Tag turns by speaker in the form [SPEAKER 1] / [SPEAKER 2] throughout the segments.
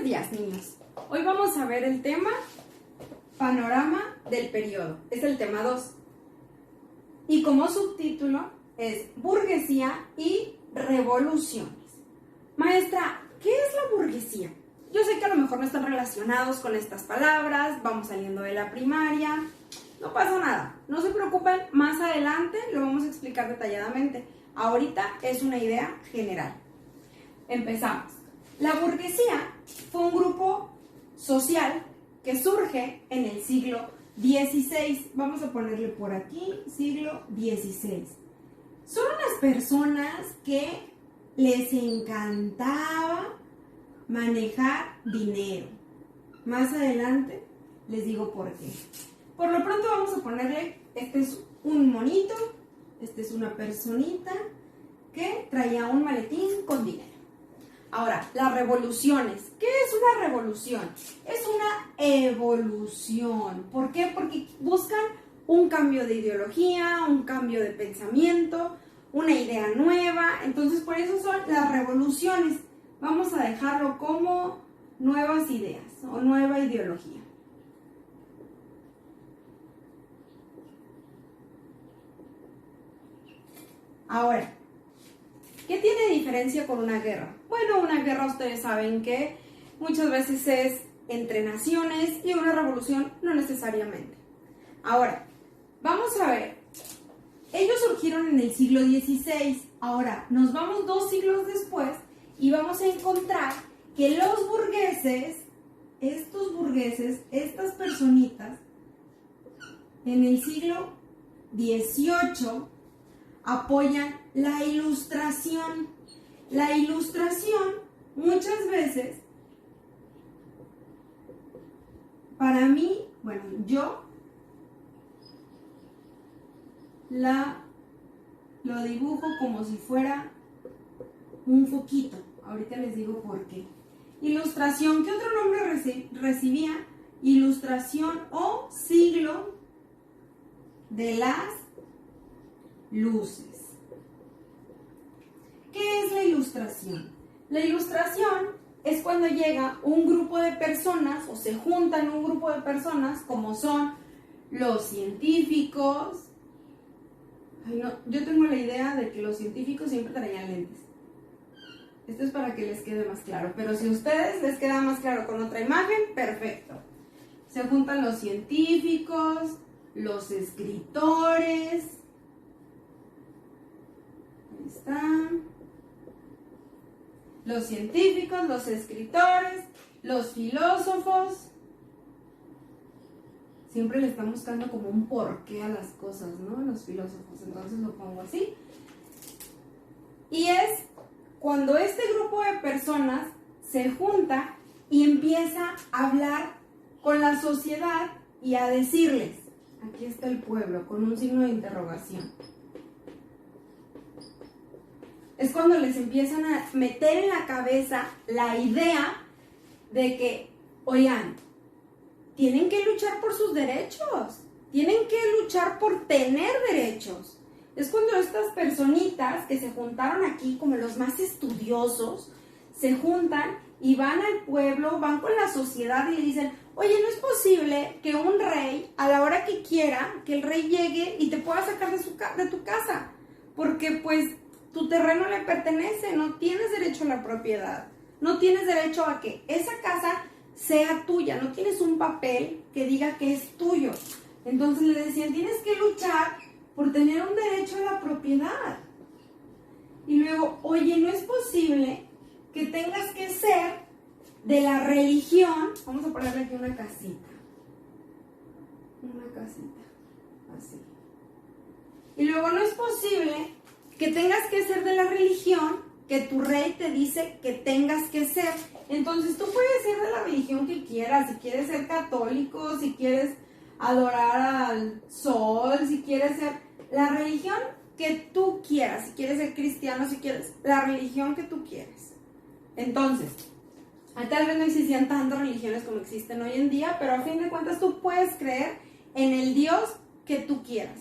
[SPEAKER 1] Buenos días, niños. Hoy vamos a ver el tema Panorama del periodo. Es el tema 2. Y como subtítulo es Burguesía y Revoluciones. Maestra, ¿qué es la burguesía? Yo sé que a lo mejor no están relacionados con estas palabras, vamos saliendo de la primaria. No pasa nada, no se preocupen, más adelante lo vamos a explicar detalladamente. Ahorita es una idea general. Empezamos. La burguesía fue un grupo social que surge en el siglo XVI. Vamos a ponerle por aquí, siglo XVI. Son unas personas que les encantaba manejar dinero. Más adelante les digo por qué. Por lo pronto vamos a ponerle, este es un monito, este es una personita que traía un maletín con dinero. Ahora, las revoluciones. ¿Qué es una revolución? Es una evolución. ¿Por qué? Porque buscan un cambio de ideología, un cambio de pensamiento, una idea nueva. Entonces, por eso son las revoluciones. Vamos a dejarlo como nuevas ideas o nueva ideología. Ahora, ¿qué tiene diferencia con una guerra? Bueno, una guerra ustedes saben que muchas veces es entre naciones y una revolución no necesariamente. Ahora, vamos a ver. Ellos surgieron en el siglo XVI. Ahora, nos vamos 2 siglos después y vamos a encontrar que los burgueses, estos burgueses, estas personitas, en el siglo XVIII apoyan la Ilustración. La Ilustración muchas veces, para mí, bueno, yo lo dibujo como si fuera un foquito. Ahorita les digo por qué. Ilustración, ¿qué otro nombre recibía? Ilustración o siglo de las luces. ¿Qué es la ilustración? La ilustración es cuando llega un grupo de personas o se juntan un grupo de personas como son los científicos. Ay, no, yo tengo la idea de que los científicos siempre traían lentes. Esto es para que les quede más claro, pero si a ustedes les queda más claro con otra imagen, perfecto. Se juntan los científicos, los escritores. Ahí están. Los científicos, los escritores, los filósofos. Siempre le están buscando como un porqué a las cosas, ¿no? Los filósofos, entonces lo pongo así. Y es cuando este grupo de personas se junta y empieza a hablar con la sociedad y a decirles, aquí está el pueblo, con un signo de interrogación. Es cuando les empiezan a meter en la cabeza la idea de que, oigan, tienen que luchar por sus derechos, tienen que luchar por tener derechos. Es cuando estas personitas que se juntaron aquí, como los más estudiosos, se juntan y van al pueblo, van con la sociedad y le dicen, oye, no es posible que un rey, a la hora que quiera, que el rey llegue y te pueda sacar de tu casa, porque pues tu terreno le pertenece, no tienes derecho a la propiedad, no tienes derecho a que esa casa sea tuya, no tienes un papel que diga que es tuyo. Entonces le decían, tienes que luchar por tener un derecho a la propiedad. Y luego, oye, no es posible que tengas que ser de la religión, vamos a ponerle aquí una casita, así. Y luego no es posible que tengas que ser de la religión que tu rey te dice que tengas que ser. Entonces tú puedes ser de la religión que quieras, si quieres ser católico, si quieres adorar al sol, si quieres ser la religión que tú quieras, si quieres ser cristiano, si quieres la religión que tú quieras. Entonces, tal vez no existían tantas religiones como existen hoy en día, pero a fin de cuentas tú puedes creer en el Dios que tú quieras.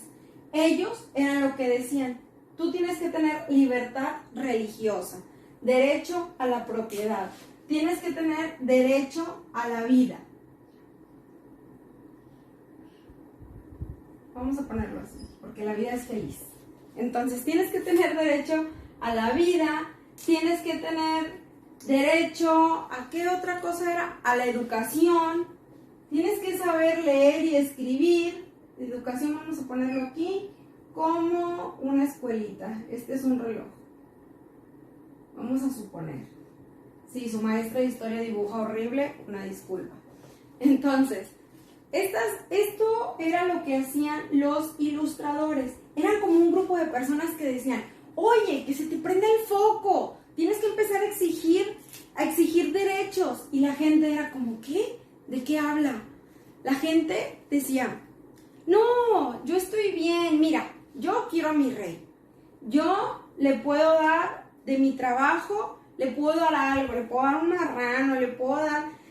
[SPEAKER 1] Ellos eran lo que decían, tú tienes que tener libertad religiosa, derecho a la propiedad, tienes que tener derecho a la vida. Vamos a ponerlo así, porque la vida es feliz. Entonces, tienes que tener derecho a la vida, tienes que tener derecho a ¿qué otra cosa era? A la educación. Tienes que saber leer y escribir. Educación, vamos a ponerlo aquí, como una escuelita. Este es un reloj. Vamos a suponer. Si su maestra de historia dibuja horrible, una disculpa. Entonces, esto era lo que hacían los ilustradores. Eran como un grupo de personas que decían, oye, que se te prenda el foco, tienes que empezar a exigir derechos. Y la gente era como, ¿qué? ¿De qué habla? La gente decía, no, yo estoy bien, mira, yo quiero a mi rey. Yo le puedo dar de mi trabajo, le puedo dar algo, le puedo dar un marrano, le puedo dar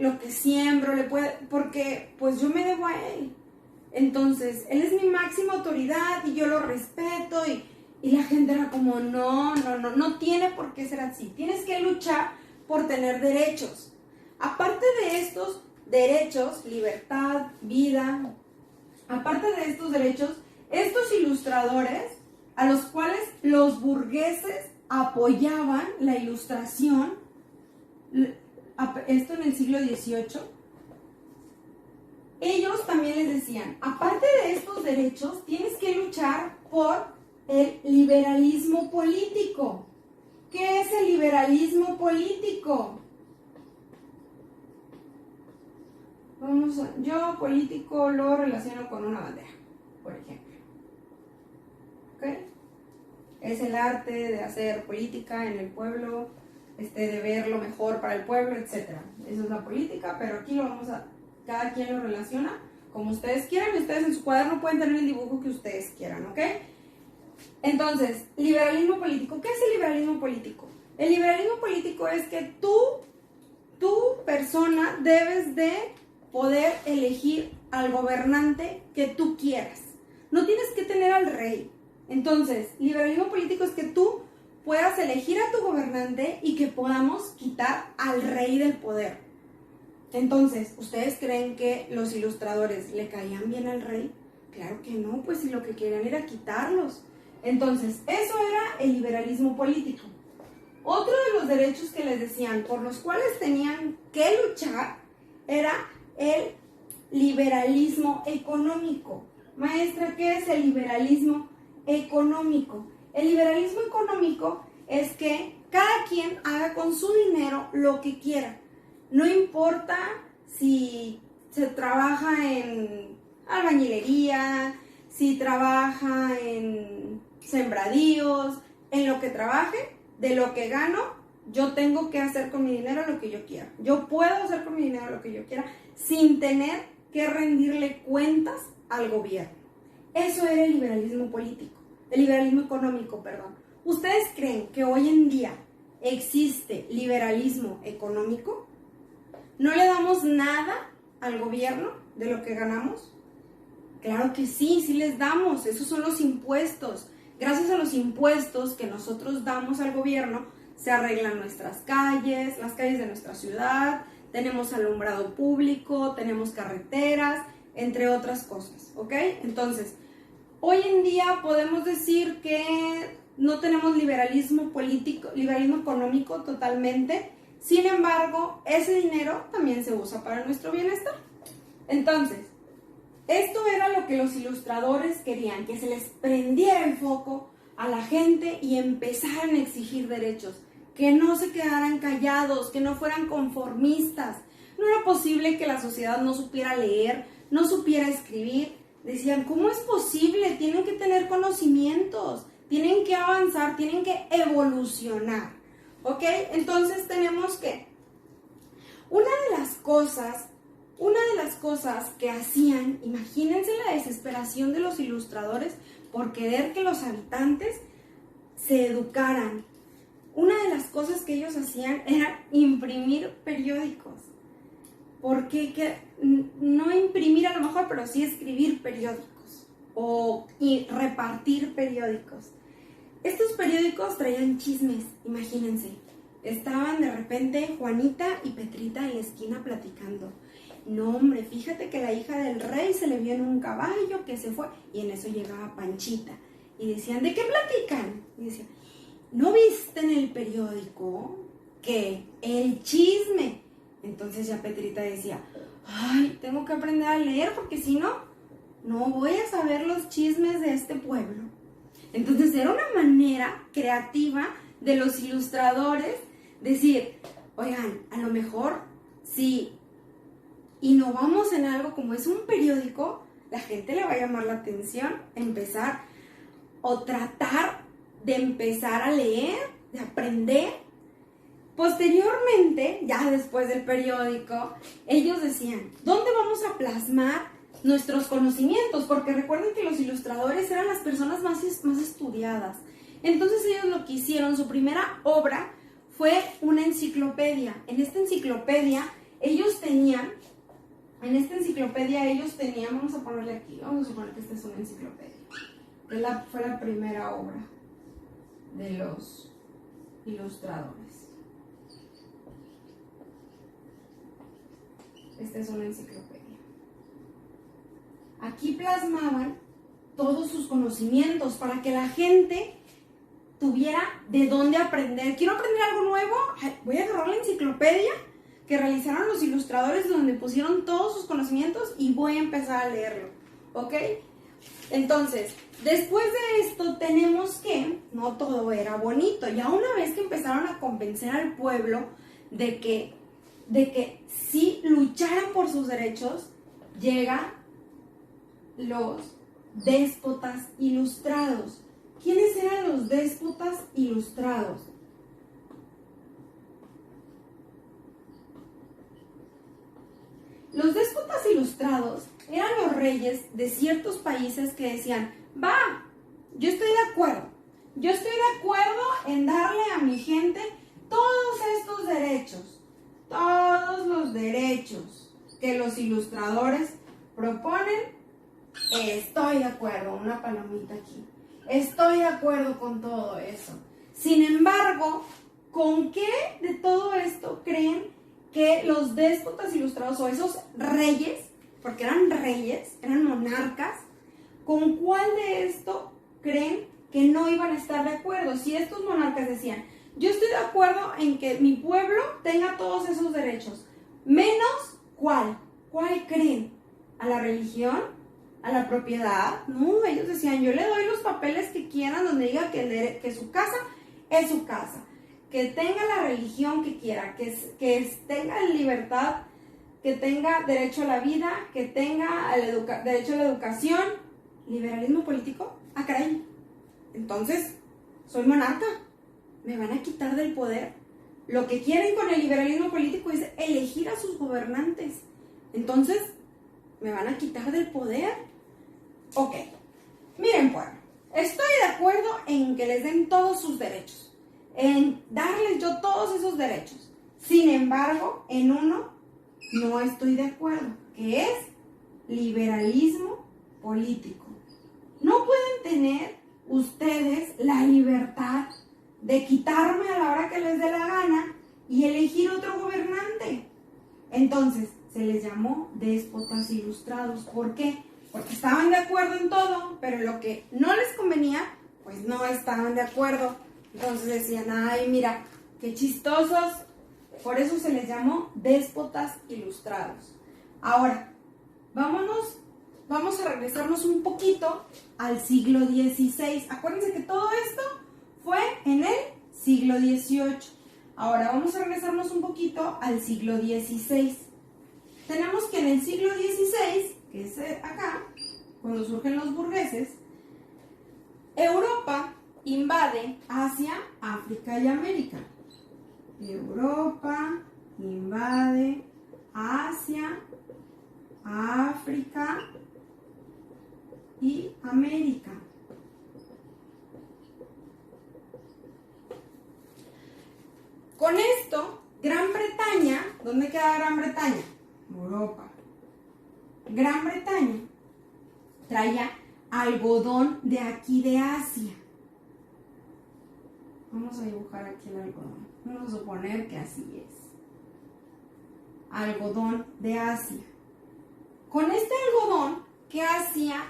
[SPEAKER 1] lo que siembro, porque pues yo me debo a él. Entonces, él es mi máxima autoridad y yo lo respeto y la gente era como, no tiene por qué ser así. Tienes que luchar por tener derechos. Aparte de estos derechos, libertad, vida, aparte de estos derechos, estos ilustradores, a los cuales los burgueses apoyaban la ilustración, esto en el siglo XVIII, ellos también les decían, aparte de estos derechos, tienes que luchar por el liberalismo político. ¿Qué es el liberalismo político? Yo político lo relaciono con una bandera, por ejemplo. ¿Ok? Es el arte de hacer política en el pueblo, de ver lo mejor para el pueblo, etc. Eso es la política, pero aquí cada quien lo relaciona como ustedes quieran, y ustedes en su cuaderno pueden tener el dibujo que ustedes quieran, ¿ok? Entonces, liberalismo político. ¿Qué es el liberalismo político? El liberalismo político es que tú persona, debes de poder elegir al gobernante que tú quieras. No tienes que tener al rey. Entonces, liberalismo político es que tú puedas elegir a tu gobernante y que podamos quitar al rey del poder. Entonces, ¿ustedes creen que los ilustradores le caían bien al rey? Claro que no, pues si lo que querían era quitarlos. Entonces, eso era el liberalismo político. Otro de los derechos que les decían, por los cuales tenían que luchar, era el liberalismo económico. Maestra, ¿qué es el liberalismo económico? El liberalismo económico es que cada quien haga con su dinero lo que quiera. No importa si se trabaja en albañilería, si trabaja en sembradíos, en lo que trabaje, de lo que gano, yo tengo que hacer con mi dinero lo que yo quiera. Yo puedo hacer con mi dinero lo que yo quiera sin tener que rendirle cuentas al gobierno. Eso era el liberalismo político, el liberalismo económico, perdón. ¿Ustedes creen que hoy en día existe liberalismo económico? ¿No le damos nada al gobierno de lo que ganamos? Claro que sí, sí les damos. Esos son los impuestos. Gracias a los impuestos que nosotros damos al gobierno, se arreglan nuestras calles, las calles de nuestra ciudad, tenemos alumbrado público, tenemos carreteras, entre otras cosas, ¿ok? Entonces, hoy en día podemos decir que no tenemos liberalismo político, liberalismo económico totalmente. Sin embargo, ese dinero también se usa para nuestro bienestar. Entonces, esto era lo que los ilustradores querían, que se les prendiera el foco a la gente y empezaran a exigir derechos, que no se quedaran callados, que no fueran conformistas. No era posible que la sociedad no supiera leer, no supiera escribir. Decían, ¿cómo es posible? Tienen que tener conocimientos, tienen que avanzar, tienen que evolucionar. ¿Ok? Entonces tenemos que, una de las cosas que hacían, imagínense la desesperación de los ilustradores por querer que los habitantes se educaran. Una de las cosas que ellos hacían era imprimir periódicos. Porque no imprimir a lo mejor, pero sí escribir periódicos y repartir periódicos. Estos periódicos traían chismes, imagínense. estaban de repente Juanita y Petrita en la esquina platicando. No, hombre, fíjate que la hija del rey se le vio en un caballo que se fue. Y en eso llegaba Panchita. Y decían, ¿de qué platican? Y decían, ¿no viste en el periódico que el chisme? Entonces ya Petrita decía, ay, tengo que aprender a leer porque si no, no voy a saber los chismes de este pueblo. Entonces era una manera creativa de los ilustradores decir, oigan, a lo mejor si innovamos en algo como es un periódico, la gente le va a llamar la atención, empezar o tratar de empezar a leer, de aprender. Posteriormente, ya después del periódico, ellos decían, ¿dónde vamos a plasmar nuestros conocimientos? Porque recuerden que los ilustradores eran las personas más estudiadas. Entonces ellos lo que hicieron, su primera obra fue una enciclopedia. En esta enciclopedia ellos tenían, vamos a ponerle aquí, vamos a suponer que esta es una enciclopedia. Fue la primera obra de los ilustradores. Esta es una enciclopedia. Aquí plasmaban todos sus conocimientos para que la gente tuviera de dónde aprender. ¿Quiero aprender algo nuevo? Voy a agarrar la enciclopedia que realizaron los ilustradores donde pusieron todos sus conocimientos y voy a empezar a leerlo. ¿Ok? Entonces, después de esto tenemos que, no todo era bonito, ya una vez que empezaron a convencer al pueblo de que sí lucharan por sus derechos, llegan los déspotas ilustrados. ¿Quiénes eran los déspotas ilustrados? Los déspotas ilustrados eran los reyes de ciertos países que decían, va, yo estoy de acuerdo en darle a mi gente todos estos derechos, todos los derechos que los ilustradores proponen, estoy de acuerdo, una palomita aquí, estoy de acuerdo con todo eso. Sin embargo, ¿con qué de todo esto creen que los déspotas ilustrados o esos reyes, porque eran reyes, eran monarcas, con cuál de esto creen que no iban a estar de acuerdo? Si estos monarcas decían, yo estoy de acuerdo en que mi pueblo tenga todos esos derechos, menos ¿cuál? ¿Cuál creen? ¿A la religión? ¿A la propiedad? No, ellos decían, yo le doy los papeles que quieran donde diga que su casa es su casa, que tenga la religión que quiera, que tenga libertad, que tenga derecho a la vida, que tenga derecho a la educación. ¿Liberalismo político? Ah, caray. Entonces, soy monarca. Me van a quitar del poder. Lo que quieren con el liberalismo político es elegir a sus gobernantes. Entonces, me van a quitar del poder. Ok. Miren, pueblo, estoy de acuerdo en que les den todos sus derechos, en darles yo todos esos derechos. Sin embargo, en uno no estoy de acuerdo, que es liberalismo político. No pueden tener ustedes la libertad de quitarme a la hora que les dé la gana y elegir otro gobernante. Entonces, se les llamó déspotas ilustrados. ¿Por qué? Porque estaban de acuerdo en todo, pero lo que no les convenía, pues no estaban de acuerdo. Entonces decían, ay, mira, qué chistosos. Por eso se les llamó déspotas ilustrados. Ahora, vamos a regresarnos un poquito al siglo XVI. Acuérdense que todo esto fue en el siglo XVIII. Ahora vamos a regresarnos un poquito al siglo XVI. Tenemos que en el siglo XVI, que es acá, cuando surgen los burgueses, Europa invade Asia, África y América. Europa invade Asia, África y América. Con esto, Gran Bretaña, ¿dónde queda Gran Bretaña? Europa. Gran Bretaña traía algodón de aquí de Asia. Vamos a dibujar aquí el algodón. Vamos a suponer que así es. Algodón de Asia. Con este algodón, ¿qué hacía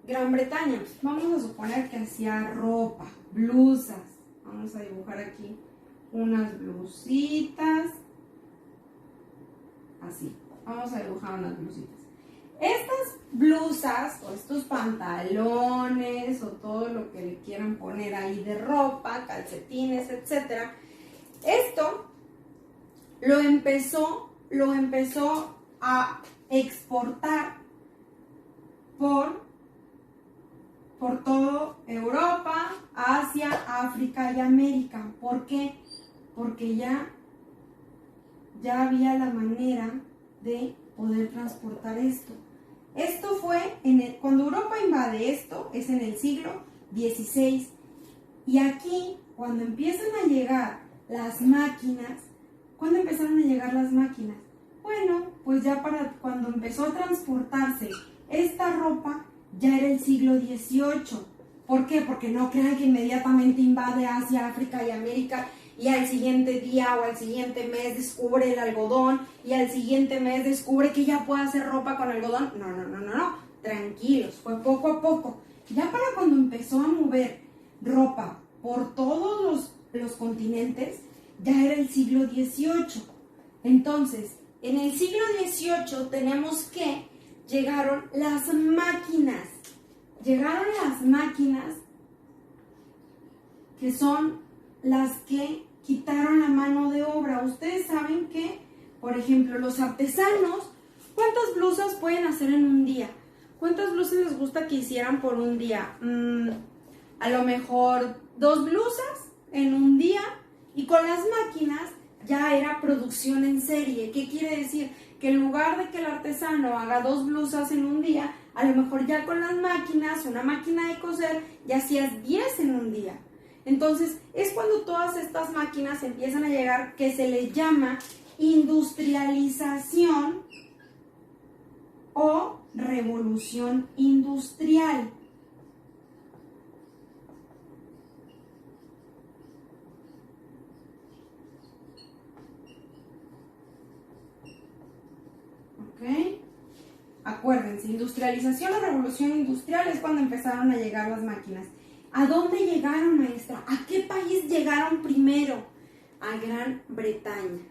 [SPEAKER 1] Gran Bretaña? Vamos a suponer que hacía ropa, blusas. Vamos a dibujar aquí unas blusitas. Así. Vamos a dibujar unas blusitas. Estas blusas o estos pantalones o todo lo que le quieran poner ahí de ropa, calcetines, etcétera. Esto lo empezó a exportar por todo Europa, Asia, África y América. ¿Por qué? Porque ya había la manera de poder transportar esto. Esto fue cuando Europa invade esto, es en el siglo XVI. Y aquí, cuando empiezan a llegar las máquinas, ¿cuándo empezaron a llegar las máquinas? Bueno, pues ya para cuando empezó a transportarse esta ropa, ya era el siglo XVIII. ¿Por qué? Porque no crean que inmediatamente invade Asia, África y América y al siguiente día o al siguiente mes descubre el algodón y al siguiente mes descubre que ya puede hacer ropa con algodón. No. Tranquilos, fue poco a poco. Ya para cuando empezó a mover ropa por todos los continentes, ya era el siglo XVIII. Entonces, en el siglo XVIII tenemos que llegaron las máquinas. Llegaron las máquinas que son las que quitaron la mano de obra. Ustedes saben que, por ejemplo, los artesanos, ¿cuántas blusas pueden hacer en un día? ¿Cuántas blusas les gusta que hicieran por un día? A lo mejor 2 blusas en un día, y con las máquinas ya era producción en serie. ¿Qué quiere decir? Que en lugar de que el artesano haga 2 blusas en un día, a lo mejor ya con las máquinas, una máquina de coser, ya hacías 10 en un día. Entonces, es cuando todas estas máquinas empiezan a llegar, que se le llama industrialización o revolución industrial. ¿Ok? Acuérdense, industrialización o revolución industrial es cuando empezaron a llegar las máquinas. ¿A dónde llegaron, maestra? ¿A qué país llegaron primero? A Gran Bretaña.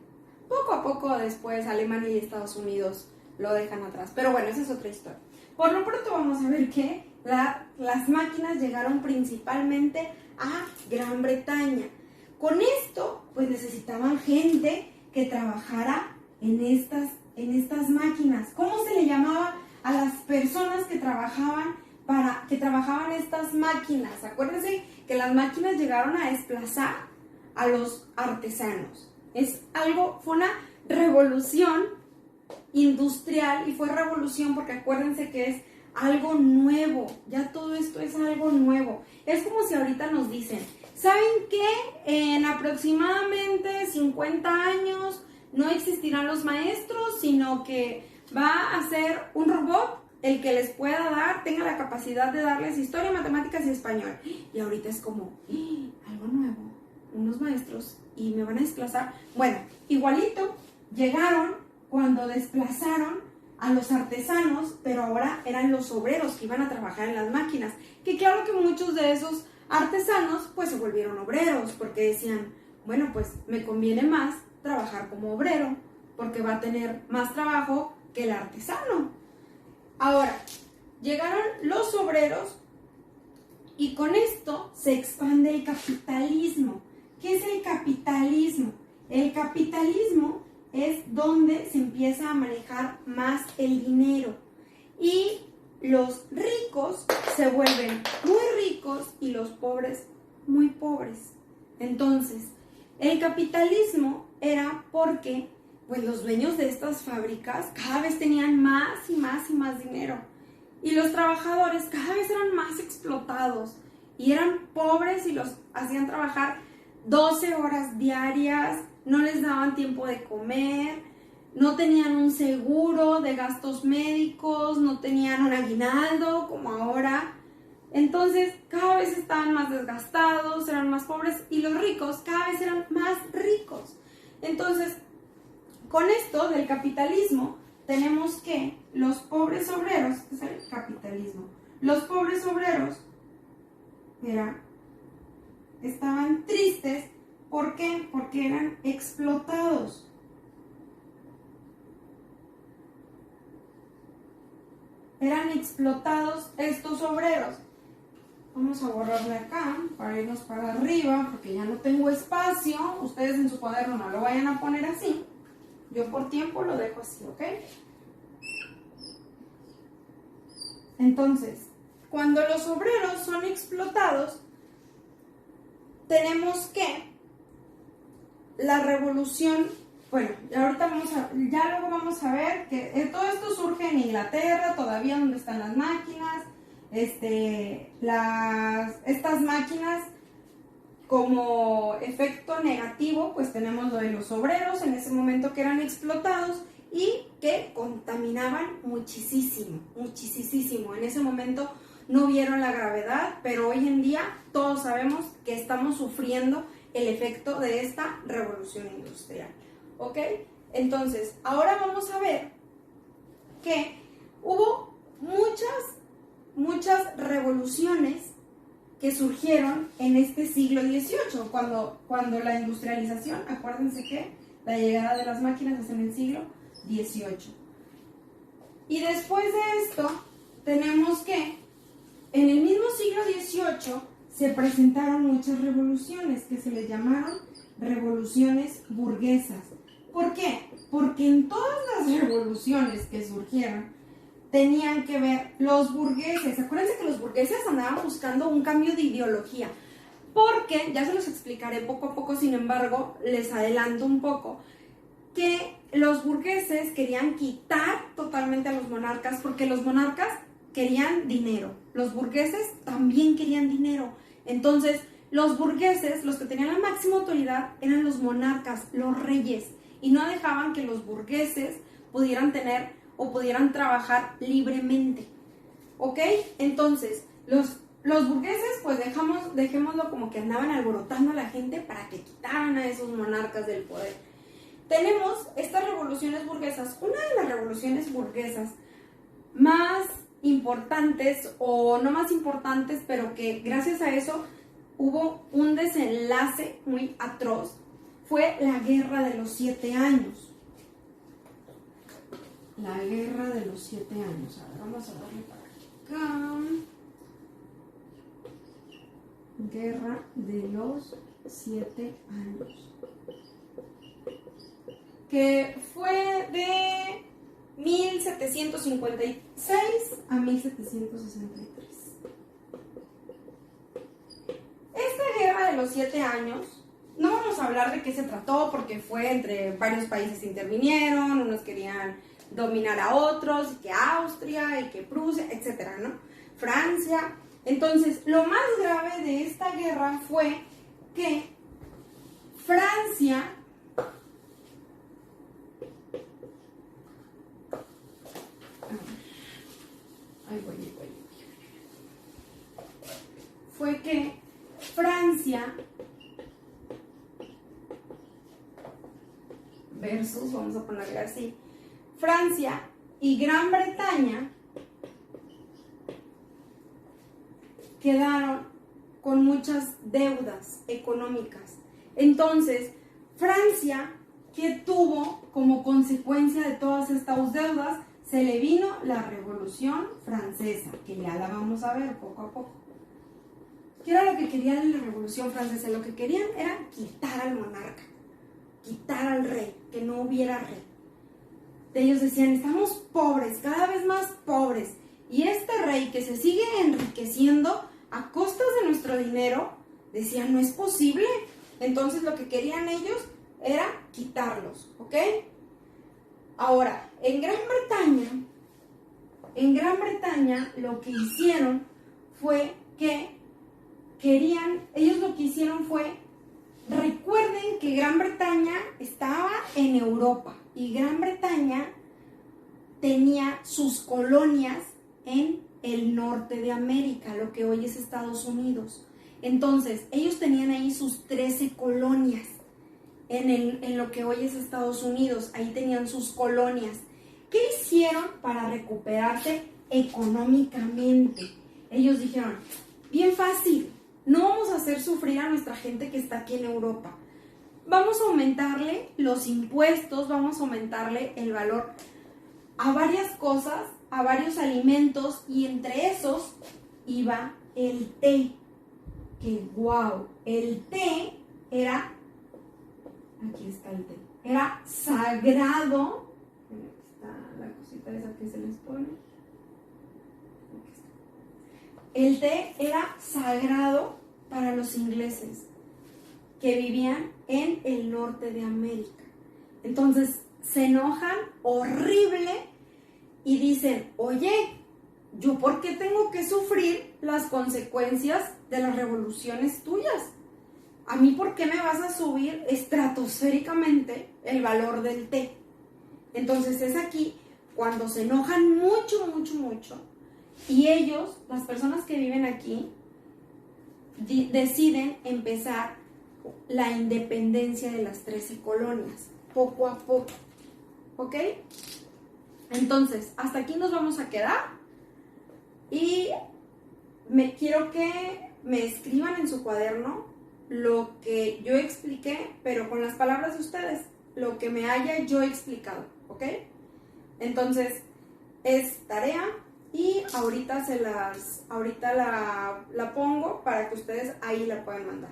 [SPEAKER 1] Poco a poco después Alemania y Estados Unidos lo dejan atrás. Pero bueno, esa es otra historia. Por lo pronto vamos a ver que las máquinas llegaron principalmente a Gran Bretaña. Con esto, pues necesitaban gente que trabajara en estas máquinas. ¿Cómo se le llamaba a las personas que trabajaban estas máquinas? Acuérdense que las máquinas llegaron a desplazar a los artesanos. Fue una revolución industrial, y fue revolución porque acuérdense que es algo nuevo. Ya todo esto es algo nuevo. Es como si ahorita nos dicen, ¿saben qué? En aproximadamente 50 años no existirán los maestros, sino que va a ser un robot el que les pueda tenga la capacidad de darles historia, matemáticas y español. Y ahorita es como, algo nuevo, unos maestros, y me van a desplazar. Bueno, igualito, llegaron cuando desplazaron a los artesanos, pero ahora eran los obreros que iban a trabajar en las máquinas. Que claro que muchos de esos artesanos pues se volvieron obreros, porque decían, bueno, pues me conviene más trabajar como obrero, porque va a tener más trabajo que el artesano. Ahora, llegaron los obreros y con esto se expande el capitalismo. ¿Qué es el capitalismo? El capitalismo es donde se empieza a manejar más el dinero y los ricos se vuelven muy ricos y los pobres muy pobres. Entonces, el capitalismo era porque pues los dueños de estas fábricas cada vez tenían más y más y más dinero. Y los trabajadores cada vez eran más explotados. Y eran pobres y los hacían trabajar 12 horas diarias. No les daban tiempo de comer. No tenían un seguro de gastos médicos. No tenían un aguinaldo como ahora. Entonces, cada vez estaban más desgastados, eran más pobres, y los ricos cada vez eran más ricos. Entonces, con esto del capitalismo, tenemos que los pobres obreros, este es el capitalismo, los pobres obreros estaban tristes. ¿Por qué? Porque eran explotados. Eran explotados estos obreros. Vamos a borrarle acá para irnos para arriba, porque ya no tengo espacio. Ustedes en su cuaderno no lo vayan a poner así. Yo por tiempo lo dejo así, ¿ok? Entonces, cuando los obreros son explotados, tenemos que la revolución, bueno, ahorita ya luego vamos a ver que todo esto surge en Inglaterra, todavía donde están las máquinas, estas máquinas como efecto negativo, pues tenemos lo de los obreros en ese momento que eran explotados y que contaminaban muchísimo. En ese momento no vieron la gravedad, pero hoy en día todos sabemos que estamos sufriendo el efecto de esta revolución industrial, ¿ok? Entonces, ahora vamos a ver que hubo muchas revoluciones que surgieron en este siglo XVIII, cuando la industrialización, acuérdense que la llegada de las máquinas es en el siglo XVIII. Y después de esto, tenemos que en el mismo siglo XVIII se presentaron muchas revoluciones que se les llamaron revoluciones burguesas. ¿Por qué? Porque en todas las revoluciones que surgieron tenían que ver los burgueses. Acuérdense que los burgueses andaban buscando un cambio de ideología. Porque, ya se los explicaré poco a poco, sin embargo, les adelanto un poco, que los burgueses querían quitar totalmente a los monarcas, porque los monarcas querían dinero. Los burgueses también querían dinero. Entonces, los burgueses, los que tenían la máxima autoridad, eran los monarcas, los reyes, y no dejaban que los burgueses pudieran tener o pudieran trabajar libremente. ¿Ok? Entonces, los burgueses, pues dejémoslo como que andaban alborotando a la gente para que quitaran a esos monarcas del poder. Tenemos estas revoluciones burguesas. Una de las revoluciones burguesas más importantes, o no más importantes, pero que gracias a eso hubo un desenlace muy atroz, fue la Guerra de los 7 años. La Guerra de los 7 años. A ver, vamos a darle para acá. Guerra de los 7 años. Que fue de 1756 a 1763. Esta Guerra de los 7 años, no vamos a hablar de qué se trató, porque fue entre varios países que intervinieron, unos querían dominar a otros, y que Austria, y que Prusia, etcétera, ¿no? Francia. Entonces, lo más grave de esta guerra fue que Francia fue que Francia versus, vamos a ponerle así, Francia y Gran Bretaña quedaron con muchas deudas económicas. Entonces, Francia, ¿qué tuvo como consecuencia de todas estas deudas? Se le vino la Revolución Francesa, que ya la vamos a ver poco a poco. ¿Qué era lo que querían en la Revolución Francesa? Lo que querían era quitar al monarca, quitar al rey, que no hubiera rey. Ellos decían, estamos pobres, cada vez más pobres, y este rey que se sigue enriqueciendo a costas de nuestro dinero, decían, no es posible. Entonces lo que querían ellos era quitarlos, ¿ok? Ahora, en Gran Bretaña lo que hicieron fue que recuerden que Gran Bretaña estaba en Europa y Gran Bretaña tenía sus colonias en el norte de América, lo que hoy es Estados Unidos. Entonces, ellos tenían ahí sus 13 colonias en lo que hoy es Estados Unidos. Ahí tenían sus colonias. ¿Qué hicieron para recuperarse económicamente? Ellos dijeron, bien fácil, no vamos a hacer sufrir a nuestra gente que está aquí en Europa. Vamos a aumentarle los impuestos, vamos a aumentarle el valor a varias cosas, a varios alimentos, y entre esos iba el té. Que wow, el té era, aquí está el té, era sagrado. Aquí está la cosita esa que se les pone. El té era sagrado para los ingleses que vivían en el norte de América. Entonces se enojan horrible y dicen, oye, ¿yo por qué tengo que sufrir las consecuencias de las revoluciones tuyas? ¿A mí por qué me vas a subir estratosféricamente el valor del té? Entonces es aquí cuando se enojan mucho, mucho, mucho, y ellos, las personas que viven aquí, deciden empezar la independencia de las 13 colonias, poco a poco, ¿ok? Entonces, hasta aquí nos vamos a quedar, y quiero que me escriban en su cuaderno lo que yo expliqué, pero con las palabras de ustedes, lo que me haya yo explicado, ¿ok? Entonces, es tarea, y ahorita la pongo para que ustedes ahí la puedan mandar.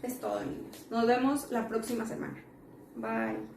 [SPEAKER 1] Es todo, niños. Nos vemos la próxima semana. Bye.